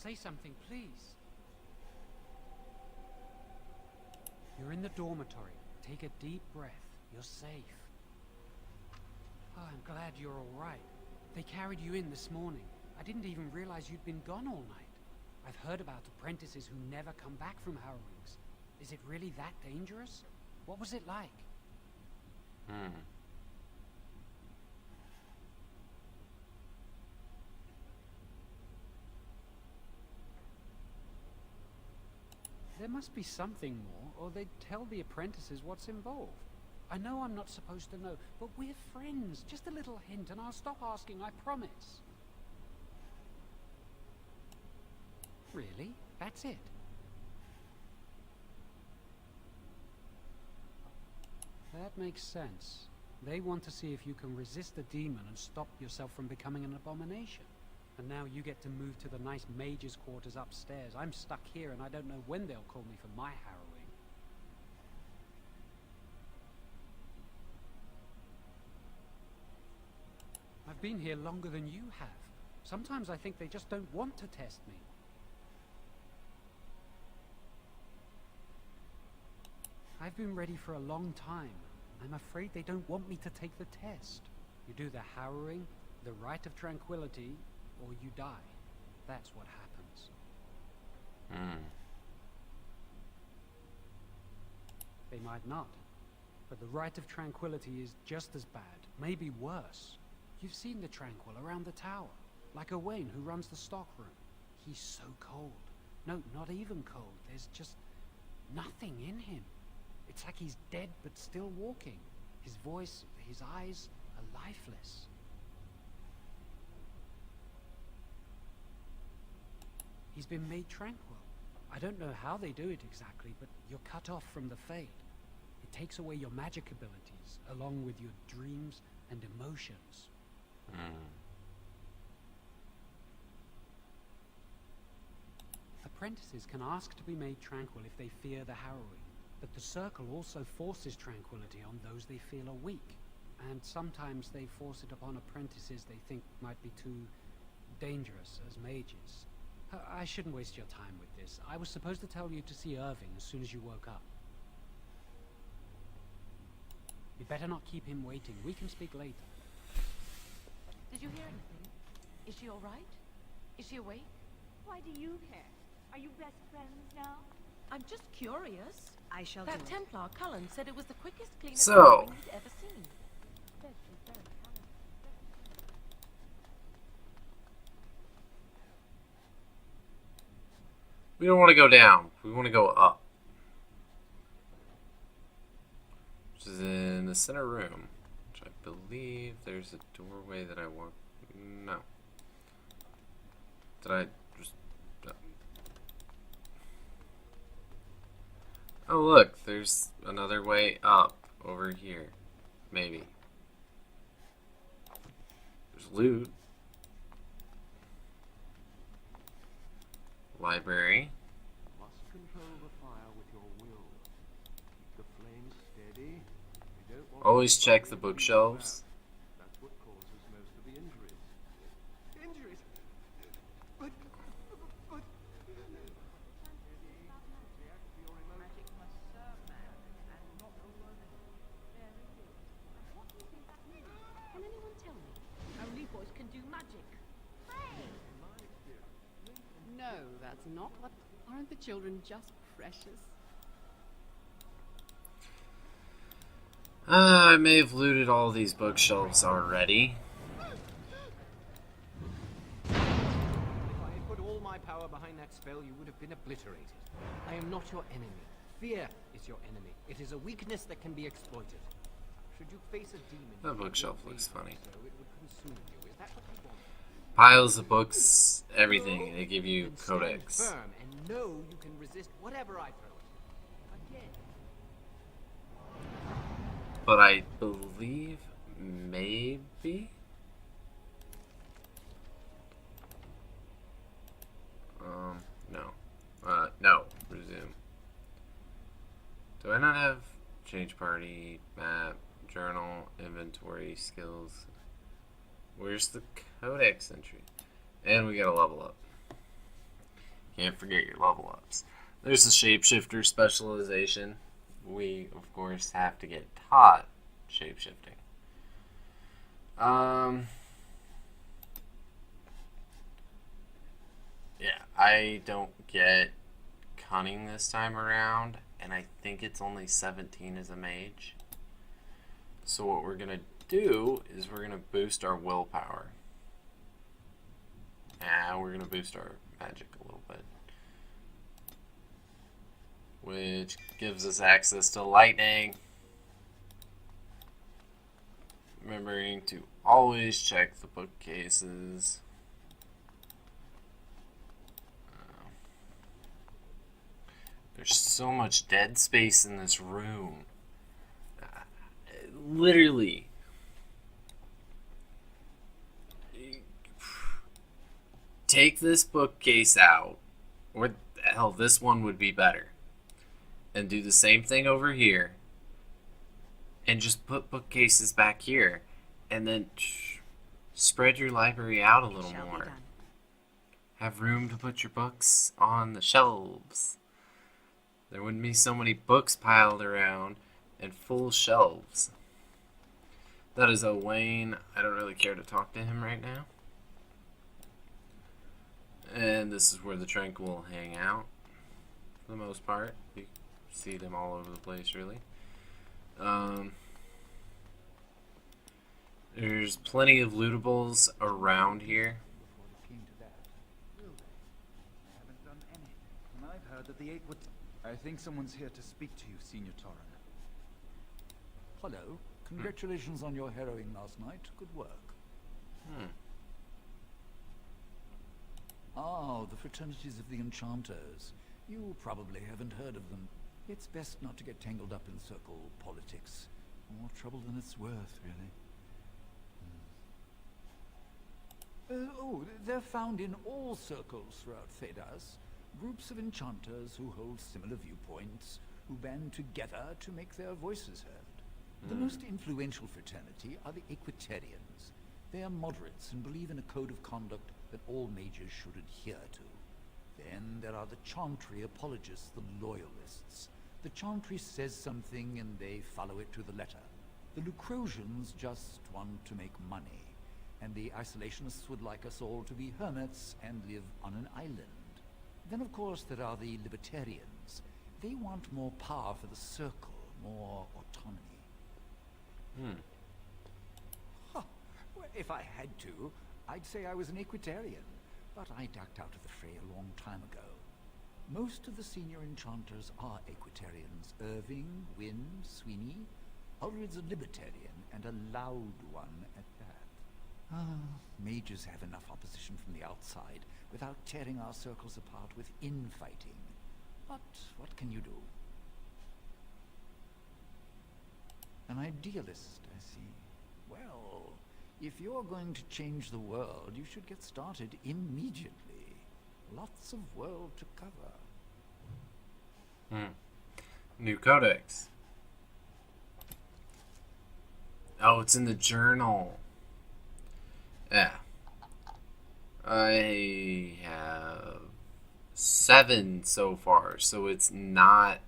Say something, please. You're in the dormitory. Take a deep breath. You're safe. Oh, I'm glad you're all right. They carried you in this morning. I didn't even realize you'd been gone all night. I've heard about apprentices who never come back from harrowings. Is it really that dangerous? What was it like? There must be something more, or they'd tell the apprentices what's involved. I know I'm not supposed to know, but we're friends. Just a little hint, and I'll stop asking, I promise. Really? That's it? That makes sense. They want to see if you can resist the demon and stop yourself from becoming an abomination. And now you get to move to the nice mage's quarters upstairs. I'm stuck here and I don't know when they'll call me for my harrowing. I've been here longer than you have. Sometimes I think they just don't want to test me. I've been ready for a long time. I'm afraid they don't want me to take the test. You do the harrowing, the rite of tranquility, or you die. That's what happens. They might not. But the rite of tranquility is just as bad, maybe worse. You've seen the Tranquil around the tower, like Owain who runs the stockroom. He's so cold. No, not even cold. There's just nothing in him. It's like he's dead but still walking. His voice, his eyes are lifeless. He's been made tranquil. I don't know how they do it exactly, but you're cut off from the Fade. It takes away your magic abilities, along with your dreams and emotions. Apprentices can ask to be made tranquil if they fear the harrowing, but the Circle also forces tranquility on those they feel are weak, and sometimes they force it upon apprentices they think might be too dangerous as mages. I shouldn't waste your time with this. I was supposed to tell you to see Irving as soon as you woke up. You better not keep him waiting. We can speak later. Did you hear anything? Is she all right? Is she awake? Why do you care? Are you best friends now? I'm just curious. I shall That do it. Templar, Cullen, said it was the quickest, cleanest So- thing he'd ever seen. Says she's very talented. We don't want to go down. We want to go up. Which is in the center room. Which I believe there's a doorway that I want. No. Did I just... Oh look, there's another way up over here. Maybe. There's loot. Library. Must control the fire with your will. Keep the flames steady. You don't want Always to check burn the people bookshelves. out. That's what causes most of the injuries. Injuries? But... Can anyone tell me? Only boys can do magic. No, that's not what... Aren't the children just precious? I may have looted all these bookshelves already. If I had put all my power behind that spell, you would have been obliterated. I am not your enemy. Fear is your enemy. It is a weakness that can be exploited. Should you face a demon, That you will bookshelf leave looks funny. So it would consume you. Is that what you want? Piles of books, everything. They give you Then stand codex. firm and know you can resist whatever I throw at you. Again. But I believe maybe. No. No. Resume. Do I not have change party, map, journal, inventory, skills? Where's the codex entry? And we gotta level up. Can't forget your level ups. There's the shapeshifter specialization. We, of course, have to get taught shapeshifting. Yeah, I don't get cunning this time around, and I think it's only 17 as a mage. So what we're going to do is we're going to boost our willpower. And we're going to boost our magic a little bit. Which gives us access to lightning. Remembering to always check the bookcases. There's so much dead space in this room. Literally. Take this bookcase out, or hell, this one would be better, and do the same thing over here, and just put bookcases back here, and then spread your library out a little more. Have room to put your books on the shelves. There wouldn't be so many books piled around and full shelves. That is Owain. I don't really care to talk to him right now. And this is where the Tranquil hang out, for the most part. You see them all over the place, really. There's plenty of lootables around here. I've heard that the eight would... I think someone's here to speak to you, Senior Torren. Hello. Congratulations on your harrowing last night. Good work. Oh, the fraternities of the Enchanters. You probably haven't heard of them. It's best not to get tangled up in circle politics. More trouble than it's worth, really. They're found in all circles throughout Thedas. Groups of enchanters who hold similar viewpoints, who band together to make their voices heard. The most influential fraternity are the Equitarians. They are moderates and believe in a code of conduct that all mages should adhere to. Then there are the Chantry apologists, the loyalists. The Chantry says something and they follow it to the letter. The Lucrosians just want to make money, and the Isolationists would like us all to be hermits and live on an island. Then, of course, there are the Libertarians. They want more power for the Circle, more autonomy. Huh. Well, if I had to, I'd say I was an Equitarian, but I ducked out of the fray a long time ago. Most of the senior enchanters are Equitarians. Irving, Wynne, Sweeney. Ulrid's a Libertarian, and a loud one at that. Mages have enough opposition from the outside without tearing our circles apart with infighting. But what can you do? An idealist, I see. Well, if you're going to change the world, you should get started immediately. Lots of world to cover. New codex. Oh, it's in the journal. Yeah. I have 7 so far, so it's not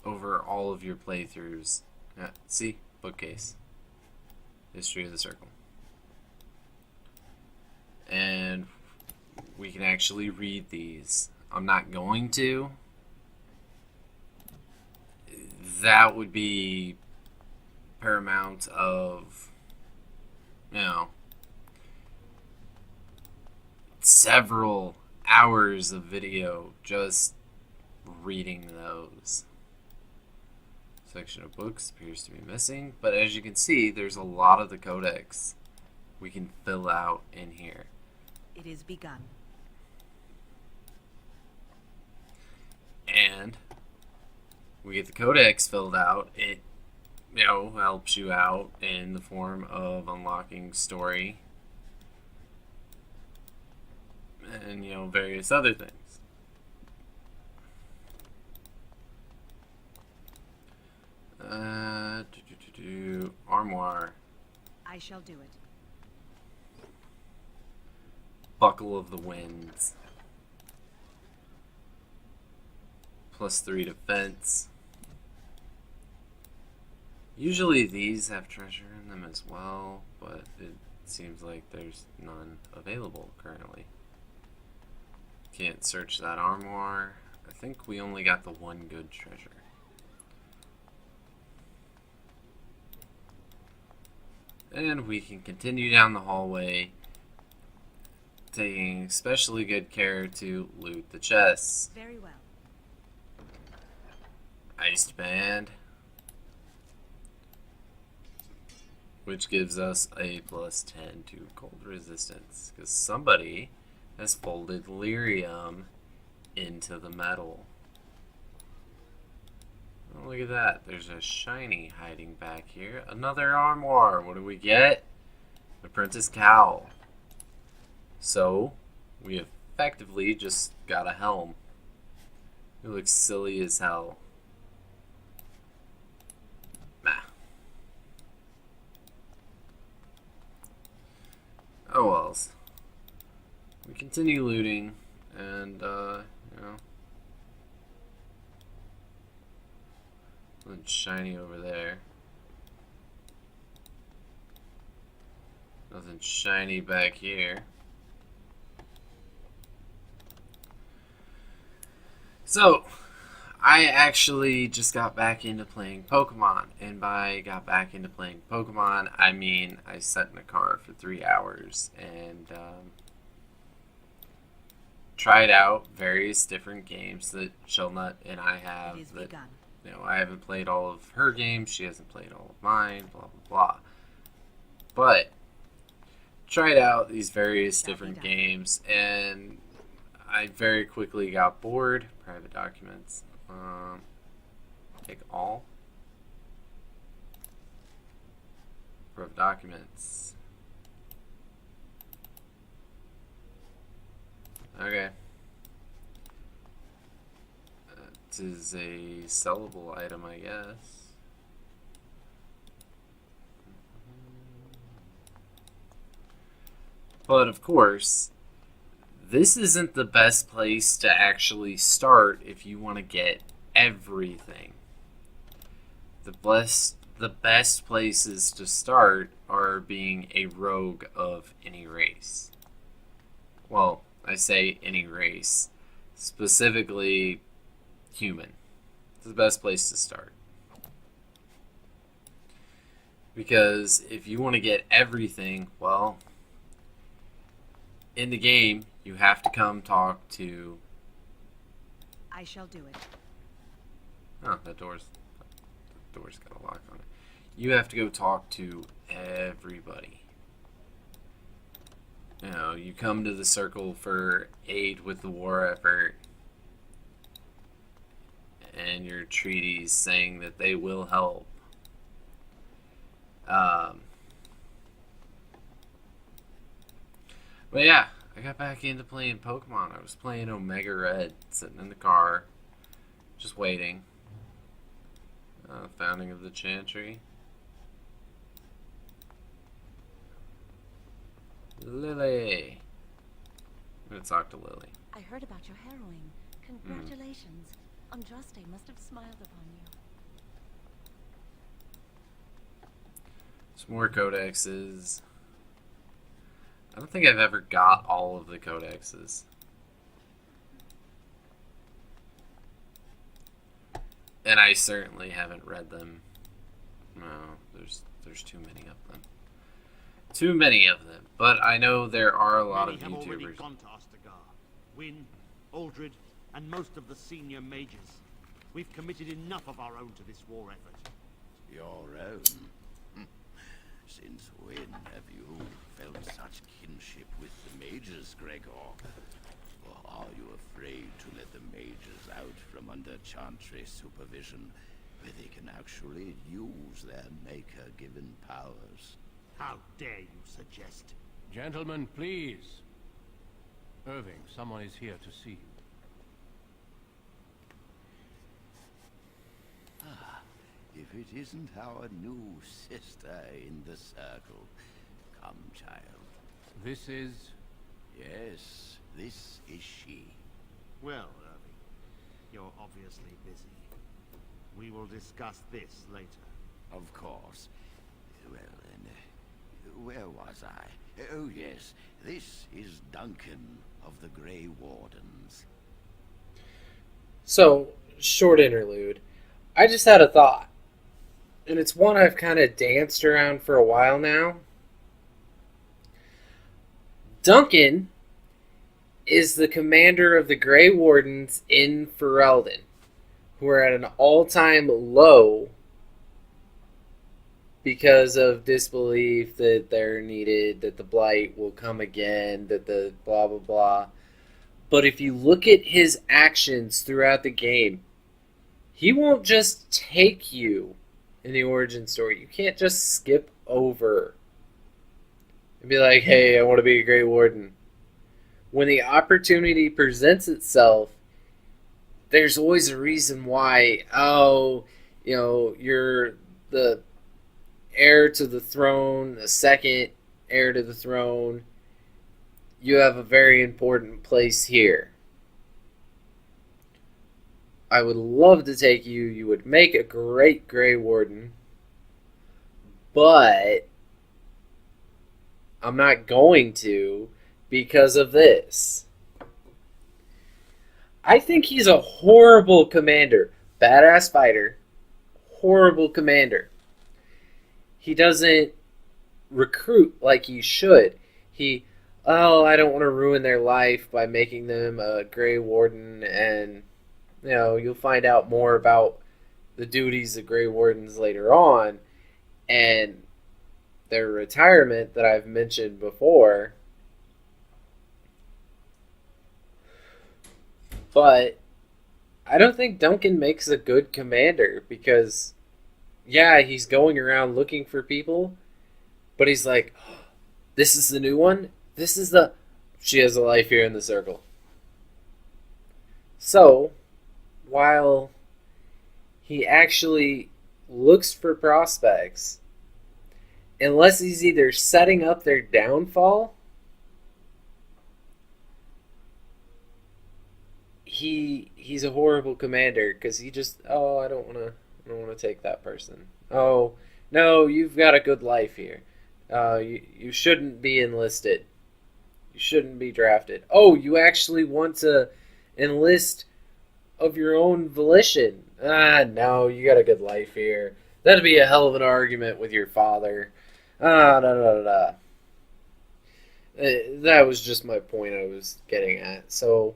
over all of your playthroughs. Yeah, see? Bookcase. History of the Circle. And we can actually read these. I'm not going to. That would be paramount of, you know, several hours of video just reading those. Section of books appears to be missing, but as you can see, there's a lot of the codex we can fill out in here. It is begun. And we get the codex filled out. It, you know, helps you out in the form of unlocking story and, you know, various other things. Armoire. I shall do it. Buckle of the Winds. +3 defense. Usually these have treasure in them as well, but it seems like there's none available currently. Can't search that armoire. I think we only got the one good treasure. And we can continue down the hallway, taking especially good care to loot the chests. Very well. Iced band, which gives us a +10 to cold resistance, because somebody has folded lyrium into the metal. Oh, look at that. There's a shiny hiding back here. Another armoire. What do we get? Apprentice cowl. So, we effectively just got a helm. It looks silly as hell. Nah. Oh wells. We continue looting, and, you know, nothing shiny over there. Nothing shiny back here. So, I actually just got back into playing Pokemon, and by got back into playing Pokemon, I mean I sat in a car for 3 hours and tried out various different games that Shellnut and I have. It is that, begun. you know, I haven't played all of her games, she hasn't played all of mine, blah blah blah. But tried out these various different games, and I very quickly got bored. Private documents. Take all. Private documents. Okay. It is a sellable item, I guess. But of course, this isn't the best place to actually start if you want to get everything. The best places to start are being a rogue of any race. Well, I say any race, specifically human. It's the best place to start. Because if you want to get everything, well, in the game, you have to come talk to... I shall do it. Oh, that door's got a lock on it. You have to go talk to everybody. You know, you come to the circle for aid with the war effort, and your treaties saying that they will help. But yeah, I got back into playing Pokemon. I was playing Omega Red, sitting in the car, just waiting. Founding of the Chantry. Lily. I'm gonna talk to Lily. I heard about your harrowing. Congratulations. Andraste must have smiled upon you. Some more codexes. I don't think I've ever got all of the codexes. And I certainly haven't read them. No, there's too many of them. Too many of them. But I know there are a lot of Many have already YouTubers. gone to Ostagar. Wynn, Aldred, and most of the senior mages. We've committed enough of our own to this war effort. Your own? Since when have you felt such kinship with the mages, Gregor? Or are you afraid to let the mages out from under Chantry supervision, where they can actually use their maker-given powers? How dare you suggest? Gentlemen, please. Irving, someone is here to see you. If it isn't our new sister in the circle. Come, child. This is... Yes, this is she. Well, Irving, your obviously busy. We will discuss this later. Of course. Well, then, where was I? Oh, yes. This is Duncan of the Grey Wardens. So, short interlude. I just had a thought. And it's one I've kind of danced around for a while now. Duncan is the commander of the Grey Wardens in Ferelden, who are at an all-time low because of disbelief that they're needed, that the Blight will come again, that the blah blah blah. But if you look at his actions throughout the game, he won't just take you in the origin story. You can't just skip over and be like, hey, I want to be a Grey Warden. When the opportunity presents itself, there's always a reason why. Oh, you're the heir to the throne, the second heir to the throne. You have a very important place here. I would love to take you. You would make a great Grey Warden. But I'm not going to because of this. I think he's a horrible commander. Badass fighter. Horrible commander. He doesn't recruit like he should. I don't want to ruin their life by making them a Grey Warden, and you'll find out more about the duties of Grey Wardens later on, and their retirement that I've mentioned before. But I don't think Duncan makes a good commander because, yeah, he's going around looking for people, but he's like, oh, this is the new one? She has a life here in the circle. So, while he actually looks for prospects, unless he's either setting up their downfall, he's a horrible commander because he just, I don't want to take that person. Oh no, you've got a good life here. You shouldn't be enlisted. You shouldn't be drafted. Oh, you actually want to enlist of your own volition. No, you got a good life here. That'd be a hell of an argument with your father. That was just my point I was getting at. So,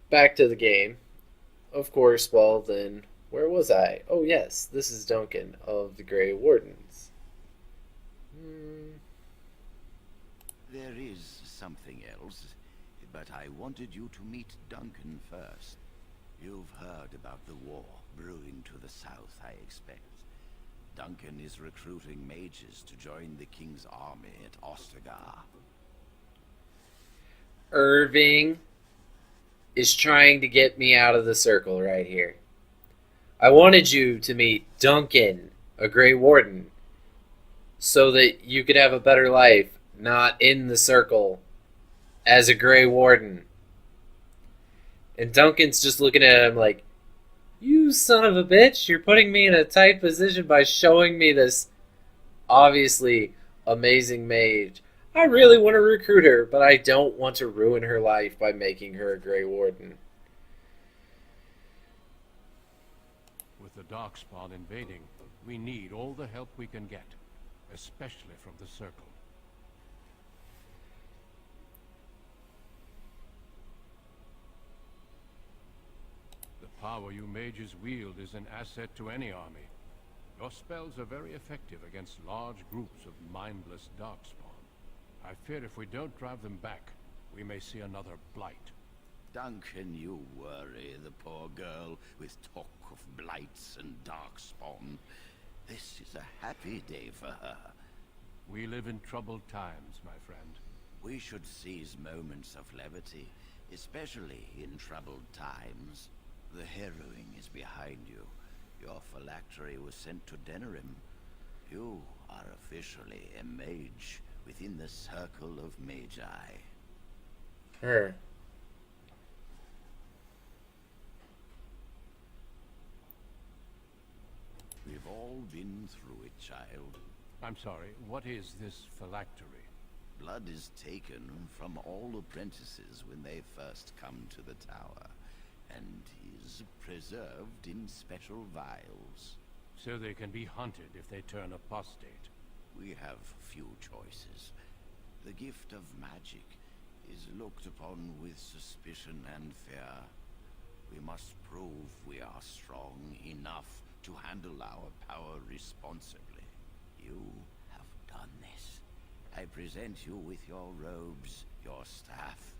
back to the game. Of course, well then, where was I? Oh yes, this is Duncan of the Grey Wardens. There is something else, but I wanted you to meet Duncan first. You've heard about the war brewing to the south, I expect. Duncan is recruiting mages to join the king's army at Ostagar. Irving is trying to get me out of the circle right here. I wanted you to meet Duncan, a Grey Warden, so that you could have a better life, not in the circle, as a Grey Warden. And Duncan's just looking at him like, you son of a bitch, you're putting me in a tight position by showing me this obviously amazing mage. I really want to recruit her, but I don't want to ruin her life by making her a Grey Warden. With the Darkspawn invading, we need all the help we can get, especially from the Circle. The power you mages wield is an asset to any army. Your spells are very effective against large groups of mindless Darkspawn. I fear if we don't drive them back, we may see another blight. Duncan, you worry the poor girl with talk of blights and Darkspawn. This is a happy day for her. We live in troubled times, my friend. We should seize moments of levity, especially in troubled times. The harrowing is behind you. Your phylactery was sent to Denerim. You are officially a mage within the circle of magi. all been through it, child. I'm sorry, what is this phylactery? Blood is taken from all apprentices when they first come to the tower, and is preserved in special vials. So they can be hunted if they turn apostate. We have few choices. The gift of magic is looked upon with suspicion and fear. We must prove we are strong enough to handle our power responsibly. You have done this. I present you with your robes, your staff,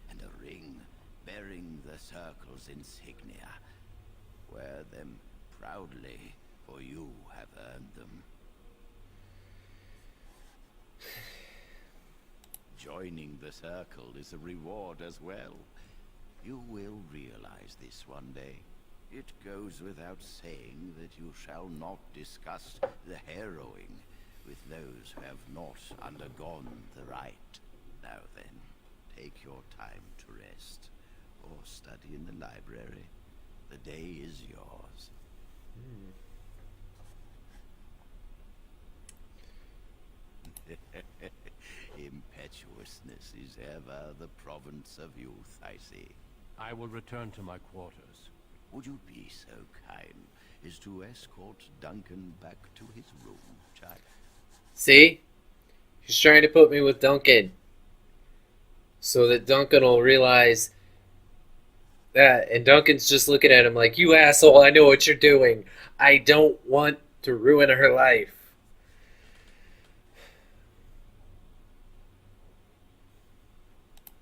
and a ring bearing the Circle's insignia. Wear them proudly, for you have earned them. Joining the Circle is a reward as well. You will realize this one day. It goes without saying that you shall not discuss the harrowing with those who have not undergone the rite. Now then, take your time to rest, or study in the library. The day is yours. Impetuousness is ever the province of youth, I see. I will return to my quarters. Would you be so kind as to escort Duncan back to his room, child? See? He's trying to put me with Duncan. So that Duncan will realize that. And Duncan's just looking at him like, you asshole, I know what you're doing. I don't want to ruin her life.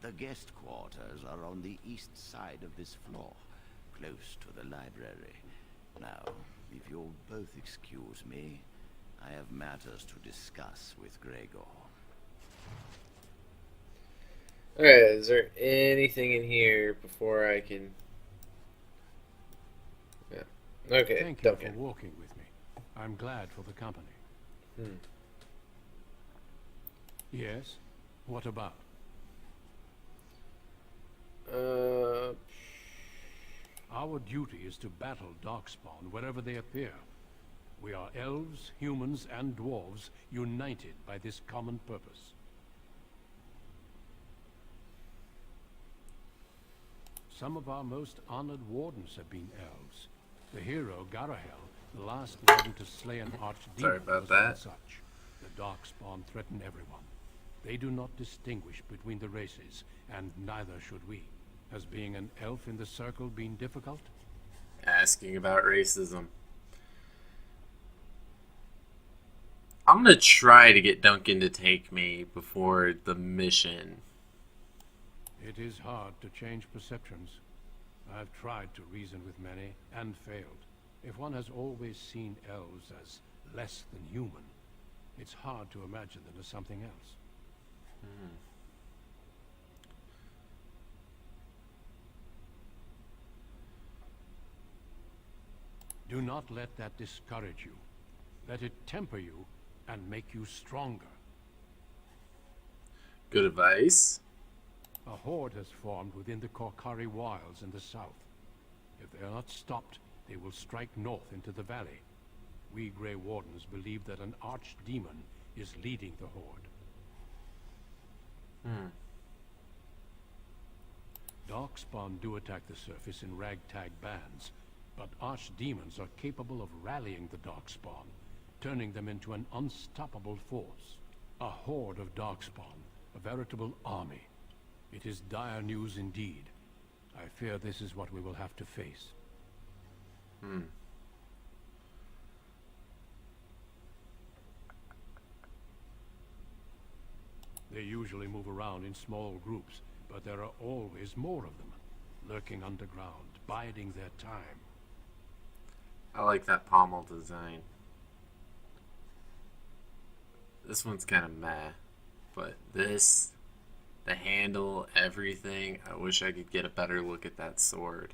The guest quarters are on the east side of this floor, close to the library. Now, if you'll both excuse me, I have matters to discuss with Gregor. Alright, is there anything in here before I can... Yeah. Okay, Thank you Duncan. for walking with me. I'm glad for the company. Yes? What about? Our duty is to battle Darkspawn wherever they appear. We are elves, humans, and dwarves united by this common purpose. Some of our most honored wardens have been elves. The hero, Garahel, the last warden to slay an archdemon, Sorry about was one that. such. The Darkspawn threaten everyone. They do not distinguish between the races, and neither should we. Has being an elf in the Circle been difficult? Asking about racism. I'm gonna try to get Duncan to take me before the mission. It is hard to change perceptions. I've tried to reason with many, and failed. If one has always seen elves as less than human, it's hard to imagine them as something else. Do not let that discourage you. Let it temper you and make you stronger. Good advice. A horde has formed within the Korkari wilds in the south. If they are not stopped, they will strike north into the valley. We Grey Wardens believe that an archdemon is leading the horde. Darkspawn do attack the surface in ragtag bands, but archdemons are capable of rallying the Darkspawn, turning them into an unstoppable force. A horde of Darkspawn, a veritable army. It is dire news indeed. I fear this is what we will have to face. They usually move around in small groups, but there are always more of them, lurking underground, biding their time. I like that pommel design. This one's kind of meh, but this, the handle, everything, I wish I could get a better look at that sword.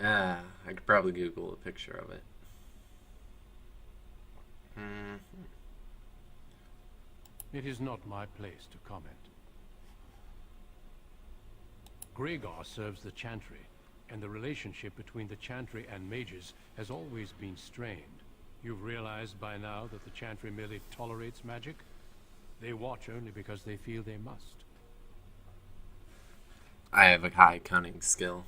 I could probably Google a picture of it. It is not my place to comment. Gregor serves the Chantry, and the relationship between the Chantry and mages has always been strained. You've realized by now that the Chantry merely tolerates magic? They watch only because they feel they must. I have a high cunning skill.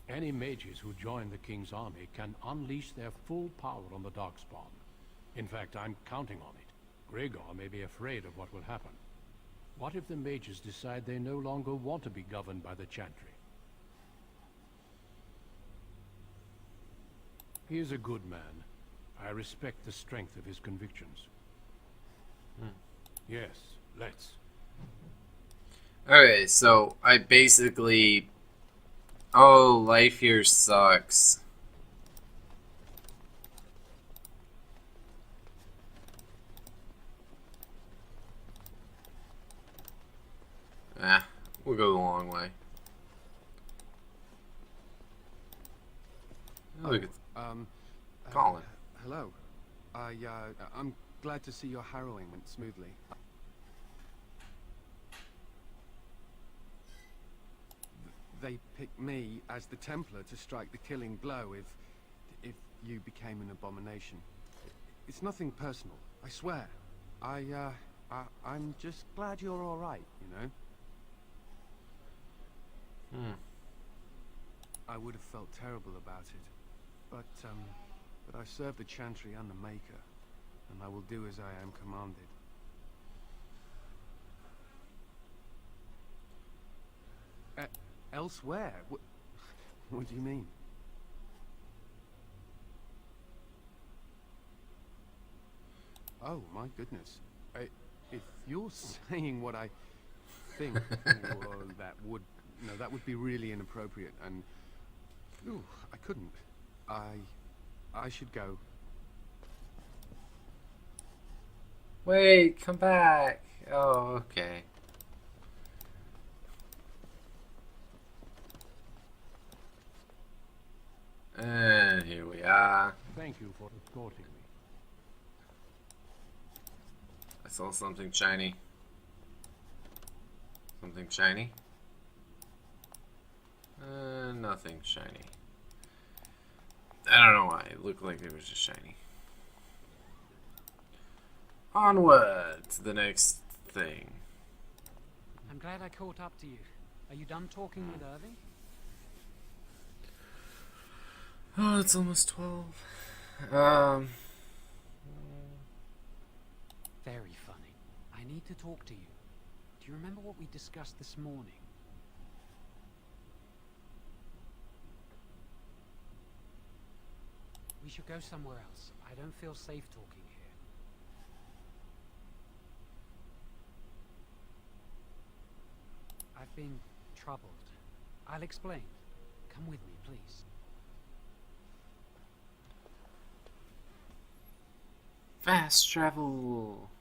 Any mages who join the King's army can unleash their full power on the Darkspawn. In fact, I'm counting on it. Gregor may be afraid of what will happen. What if the mages decide they no longer want to be governed by the Chantry? He is a good man. I respect the strength of his convictions. Yes, let's. Okay, so I basically... Oh, life here sucks. We'll go the long way. Look at Colin. Hello. I'm glad to see your harrowing went smoothly. They picked me as the Templar to strike the killing blow if you became an abomination. It's nothing personal, I swear. I'm just glad you're all right, you know. I would have felt terrible about it, but I serve the Chantry and the Maker, and I will do as I am commanded. Elsewhere? What do you mean? Oh my goodness! If you're saying what I think, well, that would be really inappropriate, and ooh, I couldn't. I should go. Wait, come back. Oh, okay. And here we are. Thank you for escorting me. I saw something shiny. Something shiny? Nothing shiny. I don't know why. It looked like it was just shiny. Onward to the next thing. I'm glad I caught up to you. Are you done talking with Irving? Oh, it's almost 12. Very funny. I need to talk to you. Do you remember what we discussed this morning? We should go somewhere else. I don't feel safe talking here. I've been troubled. I'll explain. Come with me, please. Fast travel.